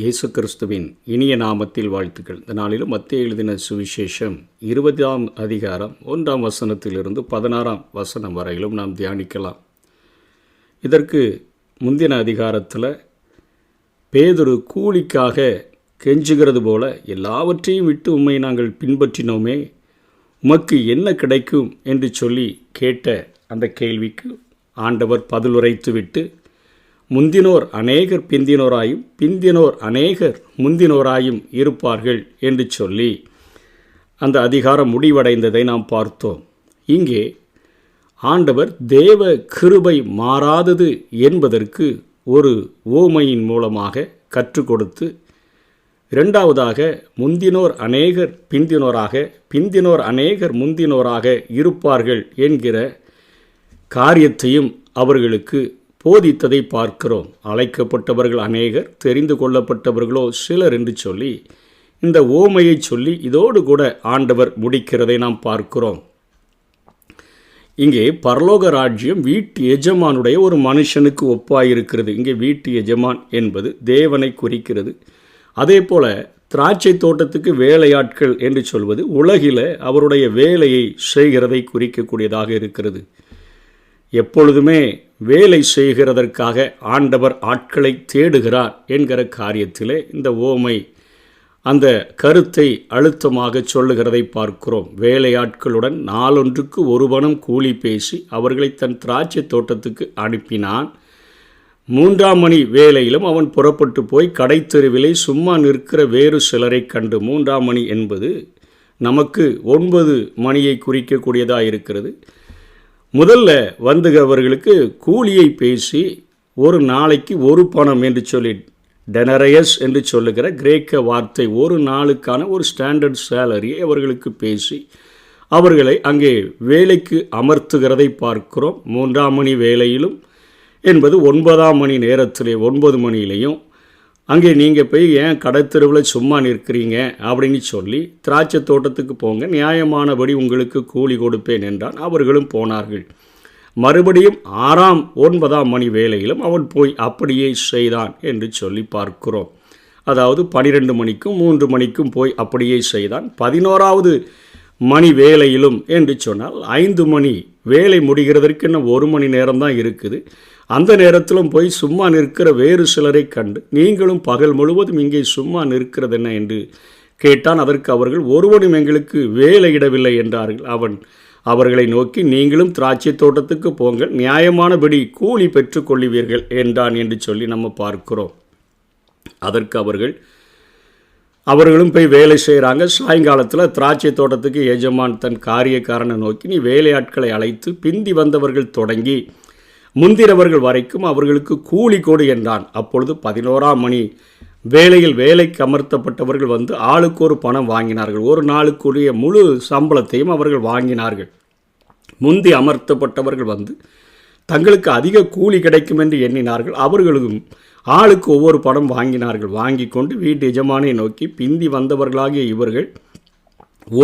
இயேசு கிறிஸ்துவின் இனிய நாமத்தில் வாழ்த்துக்கள். இந்த நாளிலும் மத்தேயு எழுதின சுவிசேஷம் 20ஆம் அதிகாரம் 1ஆம் வசனத்திலிருந்து 16ஆம் வசனம் வரையிலும் நாம் தியானிக்கலாம். இதற்கு முந்தின அதிகாரத்தில் பேதுரு கூலிக்காக கெஞ்சுகிறது போல, எல்லாவற்றையும் விட்டு உம்மை நாங்கள் பின்பற்றினோமே, உமக்கு என்ன கிடைக்கும் என்று சொல்லி கேட்ட அந்த கேள்விக்கு ஆண்டவர் பதிலுரைத்துவிட்டு, முந்தினோர் அநேகர் பிந்தினோராயும் பிந்தினோர் அநேகர் முந்தினோராயும் இருப்பார்கள் என்று சொல்லி அந்த அதிகாரம் முடிவடைந்ததை நாம் பார்த்தோம். இங்கே ஆண்டவர் தேவ கிருபை மாறாதது என்பதற்கு ஒரு உவமையின் மூலமாக கற்றுக் கொடுத்து, இரண்டாவதாக முந்தினோர் அநேகர் பிந்தினோராக பிந்தினோர் அநேகர் முந்தினோராக இருப்பார்கள் என்கிற காரியத்தையும் அவர்களுக்கு போதித்ததை பார்க்கிறோம். அழைக்கப்பட்டவர்கள் அநேகர், தெரிந்து கொள்ளப்பட்டவர்களோ சிலர் என்று சொல்லி இந்த ஓமையை சொல்லி இதோடு கூட ஆண்டவர் முடிக்கிறதை நாம் பார்க்கிறோம். இங்கே பரலோக ராஜ்யம் வீட்டு எஜமானுடைய ஒரு மனுஷனுக்கு ஒப்பாயிருக்கிறது. இங்கே வீட்டு எஜமான் என்பது தேவனை குறிக்கிறது. அதே போல திராட்சை தோட்டத்துக்கு வேலையாட்கள் என்று சொல்வது உலகில் அவருடைய வேலையை செய்கிறதை குறிக்கக்கூடியதாக இருக்கிறது. எப்பொழுதுமே வேலை செய்கிறதற்காக ஆண்டவர் ஆட்களை தேடுகிறார் என்கிற காரியத்திலே இந்த ஓமை அந்த கருத்தை அழுத்தமாக சொல்லுகிறதை பார்க்கிறோம். வேலையாட்களுடன் நாளொன்றுக்கு ஒரு பணம் கூலி பேசி அவர்களை தன் திராட்சை தோட்டத்துக்கு அனுப்பினான். 3ஆம் மணி வேளையிலும் அவன் புறப்பட்டு போய் கடைத்தெருவிலே சும்மா நிற்கிற வேறு சிலரை கண்டு, 3ஆம் மணி என்பது நமக்கு 9 மணியை குறிக்கக்கூடியதாக இருக்கிறது. முதல்ல வந்துகிறவர்களுக்கு கூலியை பேசி ஒரு நாளைக்கு ஒரு பணம் என்று சொல்லி, டெனரையஸ் என்று சொல்லுகிற கிரேக்க வார்த்தை, ஒரு நாளுக்கான ஒரு ஸ்டாண்டர்ட் சேலரியை அவர்களுக்கு பேசி அவர்களை அங்கே வேலைக்கு அமர்த்துகிறதை பார்க்கிறோம். 3ஆம் மணி வேலையிலும் என்பது 9ஆம் மணி நேரத்திலே 9 மணியிலையும் அங்கே நீங்கள் போய் ஏன் கடைத்தெருவில் சும்மா நிற்கிறீங்க அப்படின்னு சொல்லி திராட்சை தோட்டத்துக்கு போங்க, நியாயமானபடி உங்களுக்கு கூலி கொடுப்பேன் என்றான். அவர்களும் போனார்கள். மறுபடியும் 6ஆம் 9ஆம் மணி வேளையிலும் அவன் போய் அப்படியே செய்தான் என்று சொல்லி பார்க்கிறோம். அதாவது 12 மணிக்கும் 3 மணிக்கும் போய் அப்படியே செய்தான். 11ஆவது மணி வேளையிலும் என்று சொன்னால் 5 மணி வேலை முடிகிறதற்கு இன்னும் 1 மணி நேரம்தான் இருக்குது. அந்த நேரத்திலும் போய் சும்மா நிற்கிற வேறு சிலரை கண்டு, நீங்களும் பகல் முழுவதும் இங்கே சும்மா நிற்கிறது என்ன என்று கேட்டான். அதற்கு அவர்கள், ஒருவனும் எங்களுக்கு வேலையிடவில்லை என்றார்கள். அவன் அவர்களை நோக்கி, நீங்களும் திராட்சை தோட்டத்துக்கு போங்கள், நியாயமானபடி கூலி பெற்றுக் கொள்ளுவீர்கள் என்றான் என்று சொல்லி நம்ம பார்க்கிறோம். அதற்கு அவர்களும் போய் வேலை செய்கிறாங்க. சாயங்காலத்தில் திராட்சை தோட்டத்துக்கு எஜமான் தன் காரியக்காரனை நோக்கி, நீ வேலையாட்களை அழைத்து பிந்தி வந்தவர்கள் தொடங்கி முந்தினவர்கள் வரைக்கும் அவர்களுக்கு கூலி கொடு என்றான். அப்பொழுது 11ஆம் மணி வேலையில் வேலைக்கு அமர்த்தப்பட்டவர்கள் வந்து ஆளுக்கு ஒரு பணம் வாங்கினார்கள். ஒரு நாளுக்குரிய முழு சம்பளத்தையும் அவர்கள் வாங்கினார்கள். முந்தி அமர்த்தப்பட்டவர்கள் வந்து தங்களுக்கு அதிக கூலி கிடைக்கும் என்று எண்ணினார்கள். அவர்களும் ஆளுக்கு ஒவ்வொரு பணம் வாங்கினார்கள். வாங்கி கொண்டு வீட்டு எஜமானை நோக்கி, பிந்தி வந்தவர்களாகிய இவர்கள்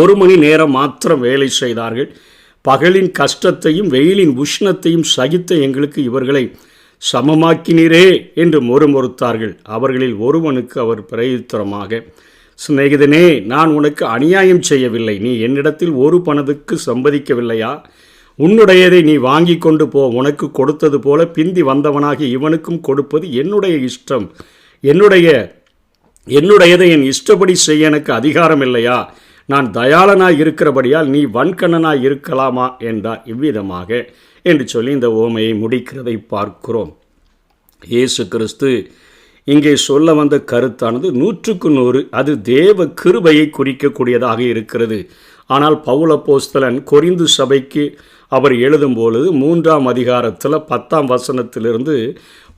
1 மணி நேரம் மாத்திரம் வேலை செய்தார்கள். பகலின் கஷ்டத்தையும் வெயிலின் உஷ்ணத்தையும் சகித்த எங்களுக்கு இவர்களை சமமாக்கினீரே என்று மொறுமொறுத்தார்கள். அவர்களில் ஒருவனுக்கு அவர் பிரயுத்தரமாக, சிநேகிதனே, நான் உனக்கு அநியாயம் செய்யவில்லை. நீ என்னிடத்தில் ஒரு பணத்துக்கு சம்பதிக்கவில்லையா? உன்னுடையதை நீ வாங்கி கொண்டு போ. உனக்கு கொடுத்தது போல பிந்தி வந்தவனாகி இவனுக்கும் கொடுப்பது என்னுடைய இஷ்டம். என்னுடையதை என் இஷ்டப்படி செய்ய எனக்கு அதிகாரம் இல்லையா? நான் தயாளனாய் இருக்கிறபடியால் நீ வன்கண்ணனாய் இருக்கலாமா என்றார். இவ்விதமாக என்று சொல்லி இந்த ஓமையை முடிக்கிறதை பார்க்கிறோம். இயேசு கிறிஸ்து இங்கே சொல்ல வந்த கருத்தானது 100க்கு 100 அது தேவ கிருபையை குறிக்கக்கூடியதாக இருக்கிறது. ஆனால் பவுல் அப்போஸ்தலன் கொரிந்து சபைக்கு அவர் எழுதும் பொழுது 3ஆம் அதிகாரத்தில் 10ஆம் வசனத்திலிருந்து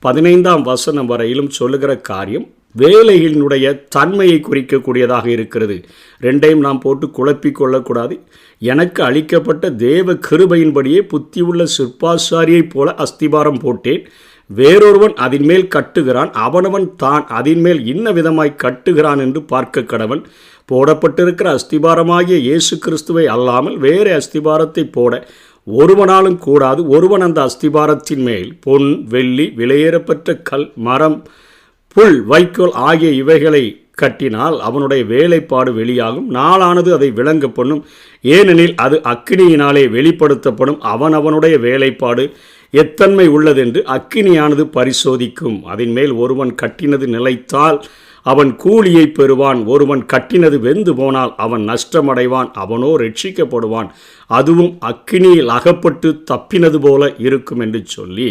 15ஆம் வசனம் வரையிலும் சொல்லுகிற காரியம் வேலையினுடைய தன்மையை குறிக்கக்கூடியதாக இருக்கிறது. ரெண்டையும் நாம் போட்டு குழப்பிக் கொள்ளக்கூடாது. எனக்கு அளிக்கப்பட்ட தேவ கிருபையின்படியே புத்தியுள்ள சிற்பாசாரியைப் போல அஸ்திபாரம் போட்டேன். வேறொருவன் அதின் மேல் கட்டுகிறான். அவனவன் தான் அதின் மேல் இன்ன விதமாய் கட்டுகிறான் என்று பார்க்க கடவன். போடப்பட்டிருக்கிற அஸ்திபாரமாகிய இயேசு கிறிஸ்துவை அல்லாமல் வேறு அஸ்திபாரத்தை போட ஒருவனாலும் கூடாது. ஒருவன் அந்த அஸ்திபாரத்தின் மேல் பொன் வெள்ளி விலையேறப்பெற்ற கல் மரம் புல் வைக்கோல் ஆகிய இவைகளை கட்டினால் அவனுடைய வேலைப்பாடு வெளியாகும், நாளானது அதை விளங்க பண்ணும். ஏனெனில் அது அக்கினியினாலே வெளிப்படுத்தப்படும். அவனுடைய வேலைப்பாடு எத்தன்மை உள்ளதென்று அக்கினியானது பரிசோதிக்கும். அதன் மேல் ஒருவன் கட்டினது நிலைத்தால் அவன் கூலியை பெறுவான், ஒருவன் கட்டினது வெந்து போனால் அவன் நஷ்டமடைவான், அவனோ ரட்சிக்கப்படுவான், அதுவும் அக்கினியில் அகப்பட்டு தப்பினது போல இருக்கும் என்று சொல்லி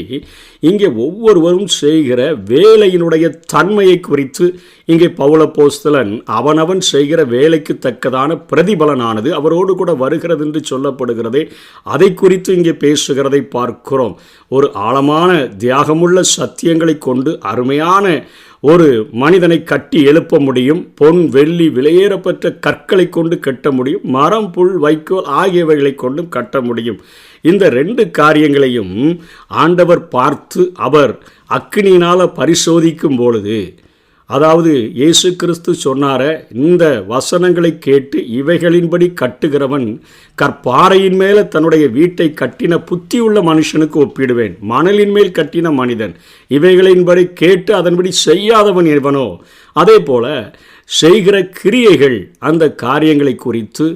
இங்கே ஒவ்வொருவரும் செய்கிற வேலையினுடைய தன்மையை குறித்து இங்கே பவுலப்போஸ்தலன் அவனவன் செய்கிற வேலைக்கு தக்கதான பிரதிபலனானது அவரோடு கூட வருகிறது என்று சொல்லப்படுகிறதே, அதை குறித்து இங்கே பேசுகிறதை பார்க்கிறோம். ஒரு ஆழமான தியாகமுள்ள சத்தியங்களை கொண்டு அருமையான ஒரு மனிதனை கட்டி எழுப்ப முடியும். பொன் வெள்ளி விலையேறப்பட்ட கற்களை கொண்டு கட்ட முடியும், மரம் புல் வைக்கோல் ஆகியவைகளை கொண்டும் கட்ட முடியும். இந்த 2 காரியங்களையும் ஆண்டவர் பார்த்து அவர் அக்கினியினால் பரிசோதிக்கும் பொழுது, அதாவது இயேசு கிறிஸ்து சொன்னார, இந்த வசனங்களை கேட்டு இவைகளின்படி கட்டுகிறவன் கற்பாறையின் மேலே தன்னுடைய வீட்டை கட்டின புத்தியுள்ள மனுஷனுக்கு ஒப்பிடுவேன். மணலின் மேல் கட்டின மனிதன் இவைகளின்படி கேட்டு அதன்படி செய்யாதவன் எவனோ. அதே போல செய்கிற கிரியைகள், அந்த காரியங்களை குறித்து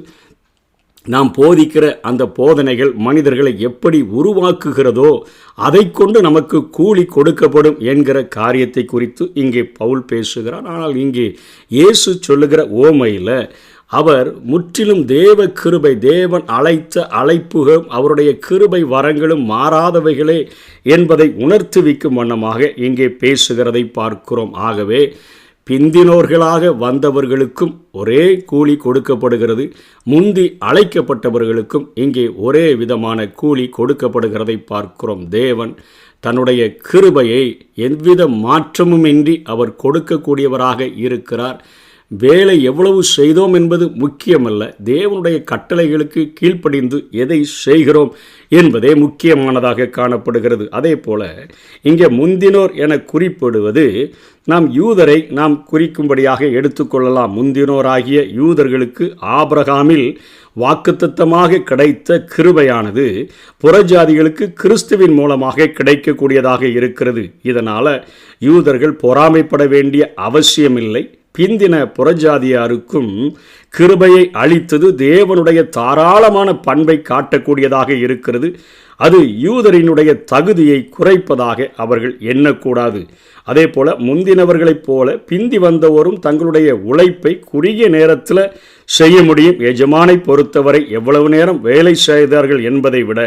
நாம் போதிக்கிற அந்த போதனைகள் மனிதர்களை எப்படி உருவாக்குகிறதோ அதை கொண்டு நமக்கு கூலி கொடுக்கப்படும் என்கிற காரியத்தை குறித்து இங்கே பவுல் பேசுகிறார். ஆனால் இங்கே இயேசு சொல்லுகிற ஓமையில் அவர் முற்றிலும் தேவ கிருபை, தேவன் அழைத்த அழைப்புகளும் அவருடைய கிருபை வரங்களும் மாறாதவைகளே என்பதை உணர்த்துவிக்கும் வண்ணமாக இங்கே பேசுகிறதை பார்க்கிறோம். ஆகவே பிந்தினோர்களாக வந்தவர்களுக்கும் ஒரே கூலி கொடுக்கப்படுகிறது, முந்தி அழைக்கப்பட்டவர்களுக்கும் இங்கே ஒரே விதமான கூலி கொடுக்கப்படுகிறதை பார்க்கிறோம். தேவன் தன்னுடைய கிருபையை எவ்வித மாற்றமுமின்றி அவர் கொடுக்கக்கூடியவராக இருக்கிறார். வேலை எவ்வளவு செய்தோம் என்பது முக்கியமல்ல, தேவனுடைய கட்டளைகளுக்கு கீழ்ப்படிந்து எதை செய்கிறோம் என்பதே முக்கியமானதாக காணப்படுகிறது. அதே போல இங்கே முந்தினோர் என குறிப்பிடுவது நாம் யூதரை நாம் குறிக்கும்படியாக எடுத்துக்கொள்ளலாம். முந்தினோராகிய யூதர்களுக்கு ஆபிரகாமில் வாக்குத்தத்தமாக கிடைத்த கிருபையானது புறஜாதிகளுக்கு கிறிஸ்துவின் மூலமாக கிடைக்கக்கூடியதாக இருக்கிறது. இதனால் யூதர்கள் பொறாமைப்பட வேண்டிய அவசியமில்லை. பிந்தின புறஜாதியாருக்கும் கிருபையை அளித்தது தேவனுடைய தாராளமான பண்பை காட்டக்கூடியதாக இருக்கிறது. அது யூதரினுடைய தகுதியை குறைப்பதாக அவர்கள் எண்ணக்கூடாது. அதே போல முந்தினவர்களைப் போல பிந்தி வந்தவரும் தங்களுடைய உழைப்பை குறுகிய நேரத்தில் செய்ய முடியும். எஜமானை பொறுத்தவரை எவ்வளவு நேரம் வேலை செய்தார்கள் என்பதை விட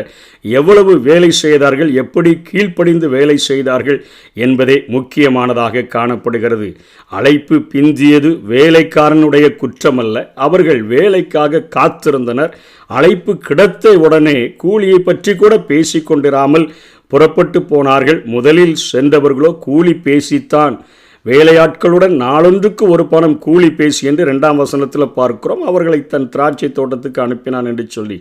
எவ்வளவு வேலை செய்தார்கள், எப்படி கீழ்ப்படிந்து வேலை செய்தார்கள் என்பதே முக்கியமானதாக காணப்படுகிறது. அழைப்பு பிந்தியது வேலைக்காரனுடைய குற்றமல்ல, அவர்கள் வேலைக்காக காத்திருந்தனர். அழைப்பு கிடைத்த உடனே கூலியை பற்றி கூட பேசிக்கொண்டிராமல் புறப்பட்டு போனார்கள். முதலில் சென்றவர்களோ கூலி பேசித்தான், வேலையாட்களுடன் நாளொன்றுக்கு ஒரு பணம் கூலி பேசி என்று 2ஆம் வசனத்தில் பார்க்கிறோம். அவர்களை தன் திராட்சை தோட்டத்துக்கு அனுப்பினான் என்று சொல்லி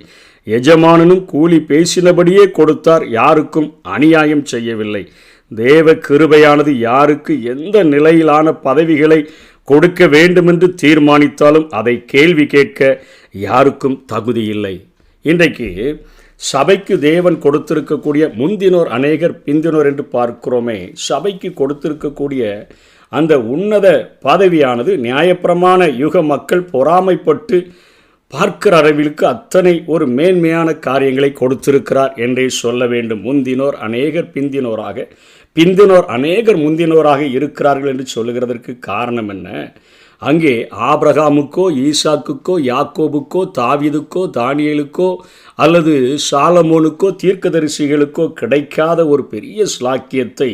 எஜமானனும் கூலி பேசினபடியே கொடுத்தார், யாருக்கும் அநியாயம் செய்யவில்லை. தேவ கிருபையானது யாருக்கு எந்த நிலையிலான பதவிகளை கொடுக்க வேண்டுமென்று தீர்மானித்தாலும் அதை கேள்வி கேட்க யாருக்கும் தகுதி இல்லை. இன்றைக்கு சபைக்கு தேவன் கொடுத்திருக்கக்கூடிய முந்தினோர் அநேகர் பிந்தினோர் என்று பார்க்கிறோமே, சபைக்கு கொடுத்திருக்கக்கூடிய அந்த உன்னத பதவியானது நியாயப்பிரமாண யுக மக்கள் பொறாமைப்பட்டு பார்க்கிற அளவிற்கு அத்தனை ஒரு மேன்மையான காரியங்களை கொடுத்திருக்கிறார் என்றே சொல்ல வேண்டும். முந்தினோர் அநேகர் பிந்தினோராக, பிந்தினோர் அநேகர் முந்தினோராக இருக்கிறார்கள் என்று சொல்லுகிறதற்கு காரணம் என்ன? அங்கே ஆபிரகாமுக்கோ ஈசாக்குக்கோ யாக்கோபுக்கோ தாவீதுக்கோ தானியேலுக்கோ அல்லது சாலமோனுக்கோ தீர்க்கதரிசிகளுக்கோ கிடைக்காத ஒரு பெரிய ஸ்லாக்கியத்தை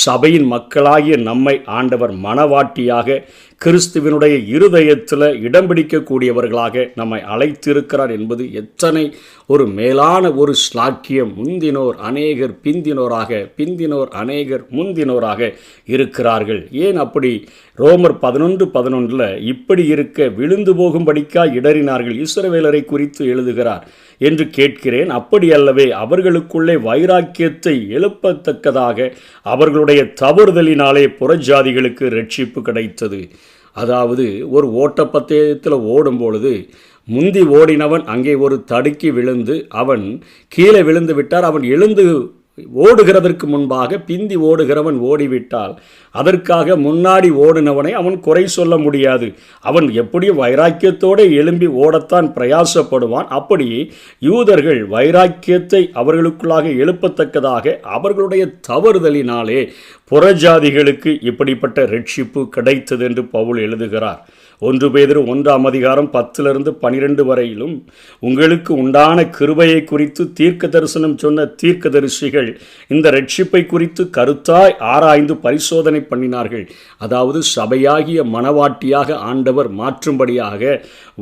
சபையின் மக்களாகிய நம்மை ஆண்டவர் மனவாட்டியாக கிறிஸ்துவினுடைய இருதயத்தில் இடம் பிடிக்கக்கூடியவர்களாக நம்மை அழைத்திருக்கிறார் என்பது எத்தனை ஒரு மேலான ஒரு ஸ்லாக்கியம். முந்தினோர் அநேகர் பிந்தினோராக, பிந்தினோர் அநேகர் முந்தினோராக இருக்கிறார்கள். ஏன் அப்படி? ரோமர் 11:11 இப்படி இருக்க விழுந்து போகும்படிக்கா இடறினார்கள் இஸ்ரவேலரை குறித்து எழுதுகிறார் என்று கேட்கிறேன். அப்படி அல்லவே, அவர்களுக்குள்ளே வைராக்கியத்தை எழுப்பத்தக்கதாக அவர்களுடைய தவறுதலினாலே புறஜாதிகளுக்கு ரட்சிப்பு கிடைத்தது. அதாவது ஒரு ஓட்டப்பந்தயத்தில் ஓடும் பொழுது முந்தி ஓடினவன் அங்கே ஒரு தடுக்கி விழுந்து அவன் கீழே விழுந்து விட்டார். அவன் எழுந்து ஓடுகிறதற்கு முன்பாக பிந்தி ஓடுகிறவன் ஓடிவிட்டால் அதற்காக முன்னாடி ஓடினவனை அவன் குறை சொல்ல முடியாது. அவன் எப்படியும் வைராக்கியத்தோடு எழும்பி ஓடத்தான் பிரயாசப்படுவான். அப்படி யூதர்கள் வைராக்கியத்தை அவர்களுக்குள்ளாக எழுப்பத்தக்கதாக அவர்களுடைய தவறுதலினாலே புறஜாதிகளுக்கு இப்படிப்பட்ட ரட்சிப்பு கிடைத்தது என்று பவுல் எழுதுகிறார். 1 பேதுரு 1:10-12 வரையிலும் உங்களுக்கு உண்டான கிருபையை குறித்து தீர்க்க தரிசனம் சொன்ன தீர்க்கதரிசிகள் இந்த ரட்சிப்பை குறித்து கருத்தாய் ஆராய்ந்து பரிசோதனை பண்ணினார்கள். அதாவது சபையாகிய மணவாட்டியாக ஆண்டவர் மாற்றும்படியாக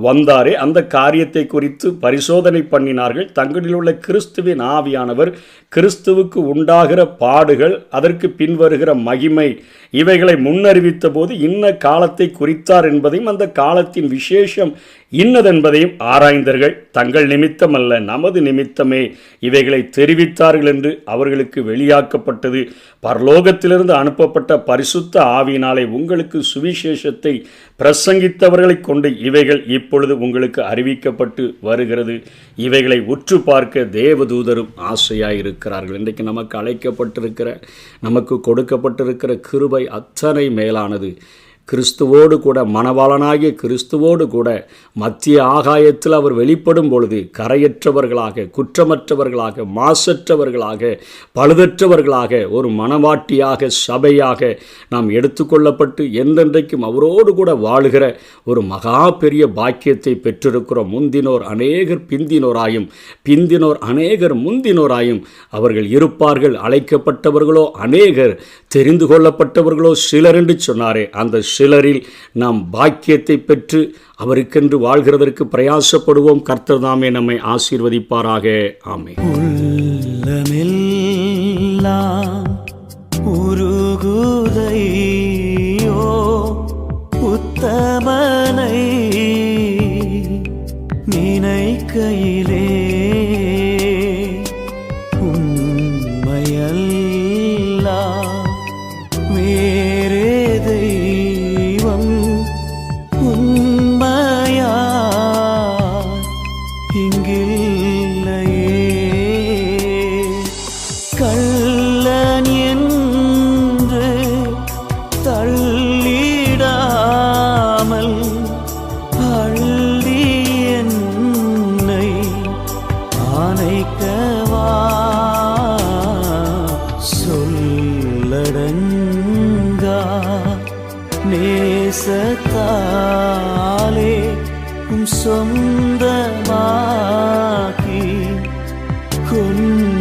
வந்தாரே, அந்த காரியத்தை குறித்து பரிசோதனை பண்ணினார்கள். தங்களில் உள்ள கிறிஸ்துவின் ஆவியானவர் கிறிஸ்துவுக்கு உண்டாகிற பாடுகள், அதற்கு பின்வருகிற மகிமை, இவைகளை முன்னறிவித்த போது இன்ன காலத்தை குறித்தார் என்பதையும் அந்த காலத்தின் விசேஷம் இன்னதென்பதையும் ஆராய்ந்தார்கள். தங்கள் நிமித்தம் அல்ல, நமது நிமித்தமே இவைகளை தெரிவித்தார்கள் என்று அவர்களுக்கு வெளியாக்கப்பட்டது. பரலோகத்திலிருந்து அனுப்பப்பட்ட பரிசுத்த ஆவியினாலே உங்களுக்கு சுவிசேஷத்தை பிரசங்கித்தவர்களை கொண்டு இவைகள் இப்பொழுது உங்களுக்கு அறிவிக்கப்பட்டு வருகிறது. இவைகளை உற்று பார்க்க தேவதூதரும் ஆசையாயிருக்கிறார்கள். இன்றைக்கு நமக்கு அழைக்கப்பட்டிருக்கிற, நமக்கு கொடுக்கப்பட்டிருக்கிற கிருபை அத்தனை மேலானது. கிறிஸ்துவோடு கூட, மணவாளனாகிய கிறிஸ்துவோடு கூட மத்திய ஆகாயத்தில் அவர் வெளிப்படும் பொழுது கரையற்றவர்களாக, குற்றமற்றவர்களாக, மாசற்றவர்களாக, பழுதற்றவர்களாக ஒரு மணவாட்டியாக, சபையாக நாம் எடுத்துக்கொள்ளப்பட்டு என்றென்றைக்கும் அவரோடு கூட வாழுகிற ஒரு மகா பெரிய பாக்கியத்தை பெற்றிருக்கிறோம். முந்தினோர் அநேகர் பிந்தினோராயும், பிந்தினோர் அநேகர் முந்தினோராயும் அவர்கள் இருப்பார்கள். அழைக்கப்பட்டவர்களோ அநேகர், தெரிந்து கொள்ளப்பட்டவர்களோ சிலர் என்று சொன்னாரே, அந்த சிலரில் நாம் பாக்கியத்தை பெற்று அவருக்கென்று வாழ்கிறதற்கு பிரயாசப்படுவோம். கர்த்தர் தாமே நம்மை ஆசீர்வதிப்பாராக. ஆமென். உள்ளமெல்லாம் உருகுதையோ உத்தமனை நினைக்கையிலே, உண்மையெல்லாம் வேறே தெய்வம் உண்மையா இங்கில்லையே. கள்ளன் என்று தள்ளிடாமல் அள்ளி என்னை ஆனைக்கவா சொல்லடங்கா நேசத்தாலே சொந்தமாக்கி கொண்டு